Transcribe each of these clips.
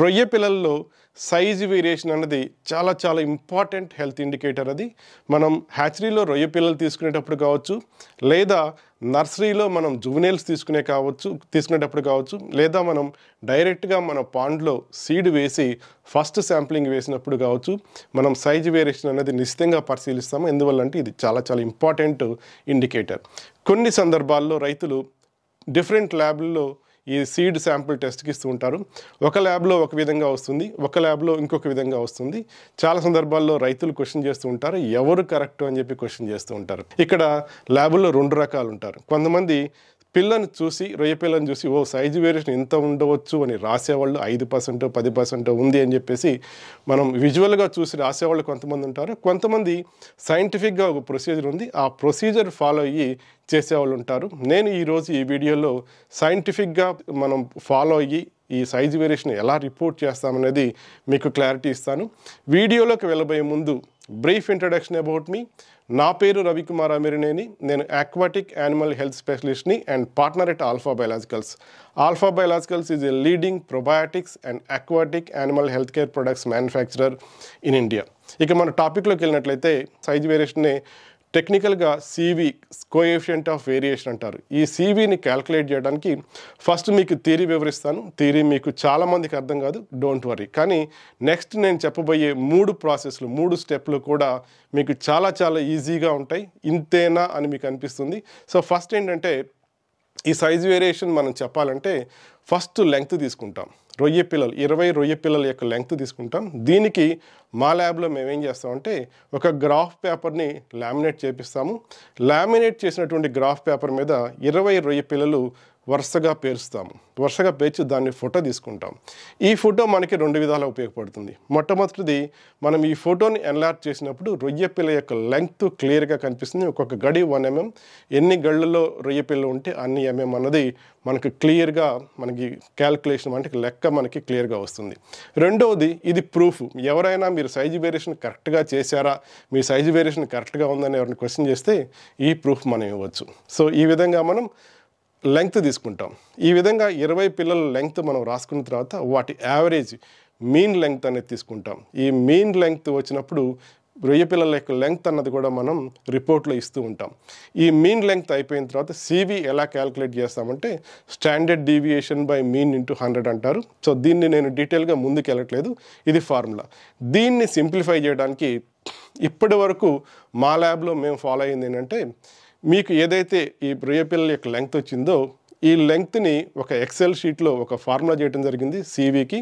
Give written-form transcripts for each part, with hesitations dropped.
రొయ్య పిల్లల్లో size variation అన్నది చాలా ఇంపార్టెంట్ హెల్త్ ఇండికేటర్. అది మనం హ్యాచరీలో రొయ్య పిల్లలు తీసుకునేటప్పుడు కావచ్చు, లేదా నర్సరీలో మనం జువెనైల్స్ తీసుకునేటప్పుడు కావచ్చు, లేదా మనం డైరెక్ట్గా మన పాండ్లో సీడ్ వేసి ఫస్ట్ శాంప్లింగ్ వేసినప్పుడు కావచ్చు, మనం సైజు వేరియేషన్ అనేది నిశ్చితంగా పరిశీలిస్తాము. ఎందువల్లంటే ఇది చాలా ఇంపార్టెంట్ ఇండికేటర్. కొన్ని సందర్భాల్లో రైతులు డిఫరెంట్ ల్యాబ్లలో ఈ సీడ్ శాంపుల్ టెస్ట్కి ఇస్తూ ఉంటారు. ఒక ల్యాబ్లో ఒక విధంగా వస్తుంది, ఒక ల్యాబ్లో ఇంకొక విధంగా వస్తుంది. చాలా సందర్భాల్లో రైతులు క్వశ్చన్ చేస్తూ ఉంటారు, ఎవరు కరెక్ట్ అని చెప్పి క్వశ్చన్ చేస్తూ ఉంటారు. ఇక్కడ ల్యాబుల్లో 2 రకాలు ఉంటారు. కొంతమంది పిల్లను చూసి, రొయ్య పిల్లని చూసి సైజు వేరియేషన్ ఇంత ఉండవచ్చు అని రాసేవాళ్ళు 5% 10% ఉంది అని చెప్పేసి మనం విజువల్గా చూసి రాసేవాళ్ళు కొంతమంది ఉంటారు. కొంతమంది సైంటిఫిక్గా ఒక ప్రొసీజర్ ఉంది, ఆ ప్రొసీజర్ ఫాలో అయ్యి చేసేవాళ్ళు ఉంటారు. నేను ఈరోజు ఈ వీడియోలో సైంటిఫిక్గా మనం ఫాలో అయ్యి ఈ సైజు వేరియేషన్ ఎలా రిపోర్ట్ చేస్తామనేది మీకు క్లారిటీ ఇస్తాను. వీడియోలోకి వెళ్ళబోయే ముందు బ్రీఫ్ ఇంట్రడక్షన్ అబౌట్ మీ. నా పేరు రవికుమార్ అమిరినేని. నేను ఆక్వాటిక్ యానిమల్ హెల్త్ స్పెషలిస్ట్ని and partner at Alpha Biologicals. Alpha Biologicals is a leading probiotics and aquatic animal health care products manufacturer in India. ఇక మన టాపిక్లోకి వెళ్ళినట్లయితే సైజ్ వేరియేషన్ని టెక్నికల్గా CV కోఎఫిషియంట్ ఆఫ్ వేరియేషన్ అంటారు. ఈ CVని క్యాల్కులేట్ చేయడానికి ఫస్ట్ మీకు థియరీ వివరిస్తాను. థియరీ మీకు చాలామందికి అర్థం కాదు, డోంట్ వరీ. కానీ నెక్స్ట్ నేను చెప్పబోయే 3 ప్రాసెస్లు 3 స్టెప్లు కూడా మీకు చాలా ఈజీగా ఉంటాయి. ఇంతేనా అని మీకు అనిపిస్తుంది. సో ఫస్ట్ ఏంటంటే ఈ సైజ్ వేరియేషన్ మనం చెప్పాలంటే ఫస్ట్ లెంగ్త్ తీసుకుంటాం. 20 రొయ్య పిల్లల యొక్క లెంగ్త్ తీసుకుంటాం. దీనికి మా ల్యాబ్లో మేమేం చేస్తామంటే ఒక గ్రాఫ్ పేపర్ని లామినేట్ చేపిస్తాము. లామినేట్ చేసినటువంటి గ్రాఫ్ పేపర్ మీద 20 రొయ్య పిల్లలు వరుసగా పేరుస్తాము. వరుసగా పేర్చి దాన్ని ఫోటో తీసుకుంటాం. ఈ ఫోటో మనకి 2 విధాలుగా ఉపయోగపడుతుంది. మొట్టమొదటిది, మనం ఈ ఫోటోని ఎన్లార్జ్ చేసినప్పుడు రొయ్య పిల్ల యొక్క లెంగ్త్ క్లియర్గా కనిపిస్తుంది. ఒక్కొక్క గడి 1 mm, ఎన్ని గళ్ళలో రొయ్య పిల్ల ఉంటే అన్ని mm అన్నది మనకి క్లియర్గా మనకి క్యాల్కులేషన్ అంటే లెక్క మనకి క్లియర్గా వస్తుంది. రెండవది, ఇది ప్రూఫ్. ఎవరైనా మీరు సైజు వేరియేషన్ కరెక్ట్గా చేశారా, మీ సైజు వేరియేషన్ కరెక్ట్గా ఉందని ఎవరిని క్వశ్చన్ చేస్తే ఈ ప్రూఫ్ మనం ఇవ్వచ్చు. సో ఈ విధంగా మనం లెంగ్త్ తీసుకుంటాం. ఈ విధంగా 20 పిల్లల లెంగ్త్ మనం రాసుకున్న తర్వాత వాటి యావరేజ్ మీన్ లెంగ్త్ అనేది తీసుకుంటాం. ఈ మీన్ లెంగ్త్ వచ్చినప్పుడు రొయ్య పిల్లల యొక్క లెంగ్త్ అన్నది కూడా మనం రిపోర్ట్లో ఇస్తూ ఉంటాం. ఈ మీన్ లెంగ్త్ అయిపోయిన తర్వాత CV ఎలా క్యాల్కులేట్ చేస్తామంటే standard deviation by mean into 100 అంటారు. సో దీన్ని నేను డీటెయిల్గా ముందుకు వెళ్ళట్లేదు, ఇది ఫార్ములా. దీన్ని సింప్లిఫై చేయడానికి ఇప్పటి వరకు మా ల్యాబ్లో మేము ఫాలో అయింది ఏంటంటే, మీకు ఏదైతే ఈ రొయ్య పిల్లల యొక్క లెంగ్త్ వచ్చిందో ఈ లెంగ్త్ని ఒక ఎక్సెల్ షీట్లో ఒక ఫార్ములా చేయడం జరిగింది CVకి.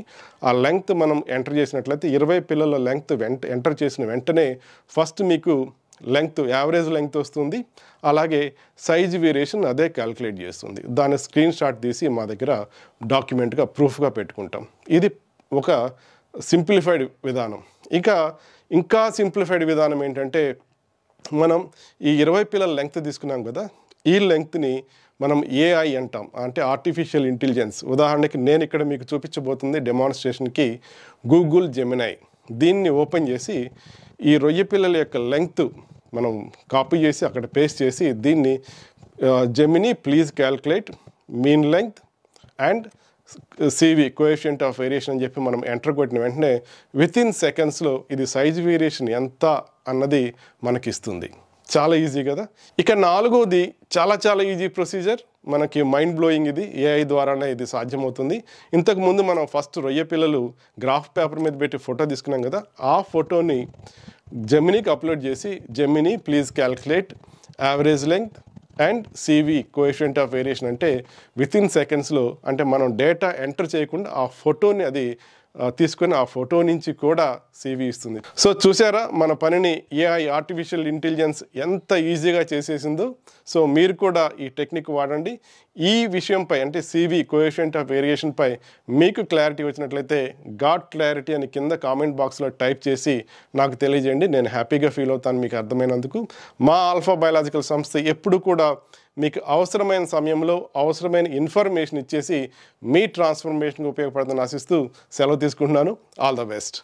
ఆ లెంగ్త్ మనం ఎంటర్ చేసినట్లయితే 20 పిల్లల లెంగ్త్ ఎంటర్ చేసిన వెంటనే ఫస్ట్ మీకు లెంగ్త్ యావరేజ్ లెంగ్త్ వస్తుంది. అలాగే సైజ్ వేరియేషన్ అదే క్యాల్కులేట్ చేస్తుంది. దాని స్క్రీన్ షాట్ తీసి మా దగ్గర డాక్యుమెంట్గా ప్రూఫ్గా పెట్టుకుంటాం. ఇది ఒక సింప్లిఫైడ్ విధానం. ఇంకా సింప్లిఫైడ్ విధానం ఏంటంటే, మనం ఈ 20 పిల్లల లెంగ్త్ తీసుకున్నాం కదా, ఈ లెంగ్త్ని మనం AI అంటాం, అంటే ఆర్టిఫిషియల్ ఇంటెలిజెన్స్. ఉదాహరణకి నేను ఇక్కడ మీకు చూపించబోతుంది డెమాన్స్ట్రేషన్కి గూగుల్ జెమినై. దీన్ని ఓపెన్ చేసి ఈ రొయ్య పిల్లల యొక్క లెంగ్త్ మనం కాపీ చేసి అక్కడ పేస్ట్ చేసి దీన్ని Gemini please calculate mean length and CV coefficient of variation అని చెప్పి మనం ఎంటర్ కొట్టిన వెంటనే వితిన్ సెకండ్స్లో ఇది సైజ్ వేరియేషన్ ఎంత అన్నది మనకి ఇస్తుంది. చాలా ఈజీ కదా. ఇక 4వది చాలా ఈజీ ప్రొసీజర్, మనకి మైండ్ బ్లోయింగ్. ఇది AI ద్వారానే ఇది సాధ్యమవుతుంది. ఇంతకుముందు మనం ఫస్ట్ రొయ్య పిల్లలు గ్రాఫ్ పేపర్ మీద పెట్టి ఫోటో తీసుకున్నాం కదా, ఆ ఫోటోని జెమినీకి అప్లోడ్ చేసి Gemini please calculate average length and CV coefficient of variation అంటే వితిన్ సెకండ్స్లో, అంటే మనం డేటా ఎంటర్ చేయకుండా ఆ ఫోటోని అది తీసుకొని ఆ ఫోటో నుంచి కూడా CV ఇస్తుంది. సో చూసారా మన పనిని AI ఆర్టిఫిషియల్ ఇంటెలిజెన్స్ ఎంత ఈజీగా చేసేసిందో. సో మీరు కూడా ఈ టెక్నిక్ వాడండి. ఈ విషయంపై అంటే CV కోఎఫిషియంట్ ఆఫ్ వేరియేషన్పై మీకు క్లారిటీ వచ్చినట్లయితే గాట్ క్లారిటీ అని కింద కామెంట్ బాక్స్లో టైప్ చేసి నాకు తెలియజేయండి. నేను హ్యాపీగా ఫీల్ అవుతాను మీకు అర్థమైనందుకు. మా ఆల్ఫా బయలాజికల్ సంస్థ ఎప్పుడు కూడా మీకు అవసరమైన సమయంలో అవసరమైన ఇన్ఫర్మేషన్ ఇచ్చేసి మీ ట్రాన్స్ఫర్మేషన్కి ఉపయోగపడుతుందని ఆశిస్తూ సెలవు తీసుకుంటున్నాను. All the best.